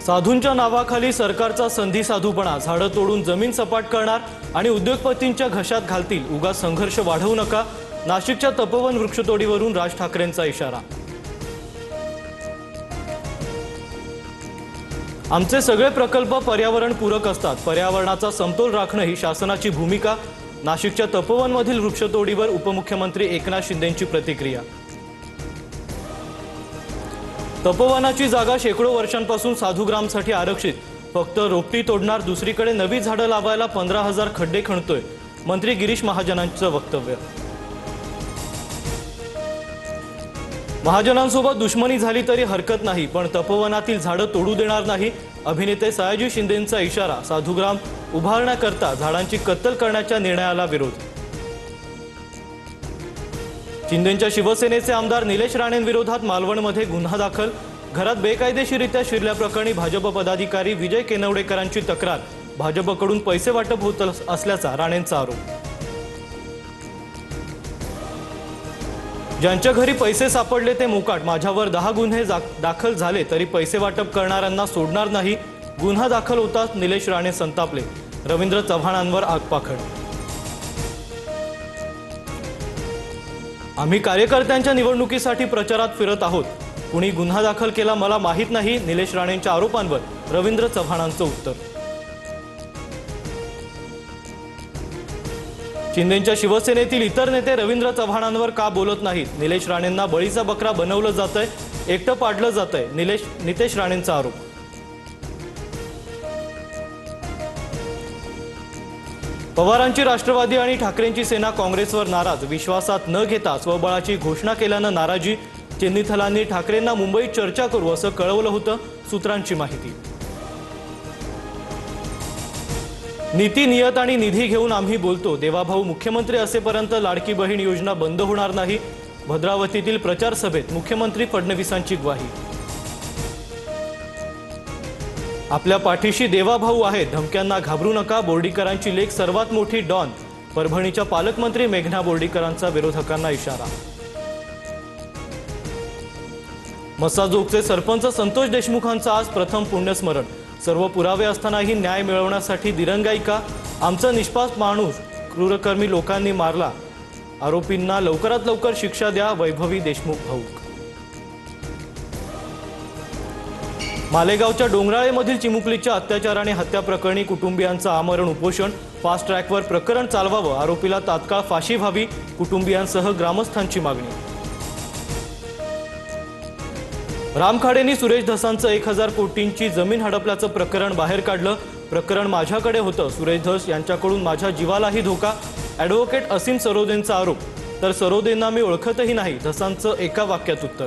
साधूंच्या नावाखाली सरकारचा संधी साधूपणा, झाडं तोडून जमीन सपाट करणार आणि उद्योगपतींच्या घशात घालतील, उगाच संघर्ष वाढवू नका. नाशिकच्या तपोवन वृक्षतोडीवरून राज ठाकरेंचा इशारा. आमचे सगळे प्रकल्प पर्यावरणपूरक असतात. पर्यावरणाचा समतोल राखणं ही शासनाची भूमिका. नाशिकच्या तपोवनमधील वृक्षतोडीवर उपमुख्यमंत्री एकनाथ शिंदेंची प्रतिक्रिया. तपोवनाची जागा शेकडो वर्षांपासून साधुग्रामसाठी आरक्षित. फक्त रोपटी तोडणार, दुसरीकडे नवी झाडं लावायला 15,000 खड्डे खणतोय. मंत्री गिरीश महाजनांचं वक्तव्य. महाजनांसोबत दुश्मनी झाली तरी हरकत नाही, पण तपोवनातील झाडं तोडू देणार नाही. अभिनेते सयाजी शिंदेंचा इशारा. साधुग्राम उभारण्याकरता झाडांची कत्तल करण्याच्या निर्णयाला विरोध. शिंदेंच्या शिवसेनेचे आमदार निलेश राणेंविरोधात मालवणमध्ये गुन्हा दाखल. घरात बेकायदेशीरित्या शिरल्याप्रकरणी भाजप पदाधिकारी विजय केनवडेकरांची तक्रार. भाजपकडून पैसे वाटप होत असल्याचा राणेंचा आरोप. ज्यांच्या घरी पैसे सापडले ते मोकाट. माझ्यावर 10 गुन्हे दाखल झाले तरी पैसे वाटप करणाऱ्यांना सोडणार नाही. गुन्हा दाखल होताच निलेश राणे संतापले. रवींद्र चव्हाणांवर आगपाखड. आम्ही कार्यकर्त्यांच्या निवडणुकीसाठी प्रचारात फिरत आहोत. कुणी गुन्हा दाखल केला मला माहीत नाही. निलेश राणेंच्या आरोपांवर रवींद्र चव्हाणांचं उत्तर. शिंदेंच्या शिवसेनेतील इतर नेते रवींद्र चव्हाणांवर का बोलत नाहीत? निलेश राणेंना बळीचा बकरा बनवलं जातंय, एकटं पाडलं जातंय. नितेश राणेंचा आरोप. पवारांची राष्ट्रवादी आणि ठाकरेंची सेना काँग्रेसवर नाराज. विश्वासात न घेता स्वबळाची घोषणा केल्यानं नाराजी. चिन्निथलांनी ठाकरेंना मुंबईत चर्चा करू असं कळवलं होतं. सूत्रांची माहिती. नीती, नियत आणि निधी घेऊन आम्ही बोलतो. देवाभाऊ मुख्यमंत्री असेपर्यंत लाडकी बहीण योजना बंद होणार नाही. भद्रावतीतील प्रचार सभेत मुख्यमंत्री फडणवीसांची ग्वाही. आपल्या पाठीशी देवाभाऊ आहे, धमक्यांना घाबरू नका. बोर्डीकरांची लेख सर्वात मोठी डॉन. परभणीच्या पालकमंत्री मेघना बोर्डीकरांचा विरोधकांना इशारा. मस्साजोगचे सरपंच संतोष देशमुखांचं आज प्रथम पुण्यस्मरण. सर्व पुरावे असतानाही न्याय मिळवण्यासाठी दिरंगाई का? आमचा निष्पाप माणूस क्रूरकर्मी लोकांनी मारला. आरोपींना लवकरात लवकर शिक्षा द्या. वैभवी देशमुख भाऊक. मालेगावच्या डोंगराळेमधील चिमुकलीच्या अत्याचार आणि हत्या प्रकरणी कुटुंबियांचं आमरण उपोषण. फास्ट ट्रॅकवर प्रकरण चालवावं, आरोपीला तात्काळ फाशी व्हावी. कुटुंबियांसह ग्रामस्थांची मागणी. रामखाडेंनी सुरेश धसांचं 1,000 कोटींची जमीन हडपल्याचं प्रकरण बाहेर काढलं. प्रकरण माझ्याकडे होतं. सुरेश धस यांच्याकडून माझ्या जीवालाही धोका. ॲडव्होकेट असीम सरोदेंचा आरोप. तर सरोदेंना मी ओळखतही नाही. धसांचं एका वाक्यात उत्तर.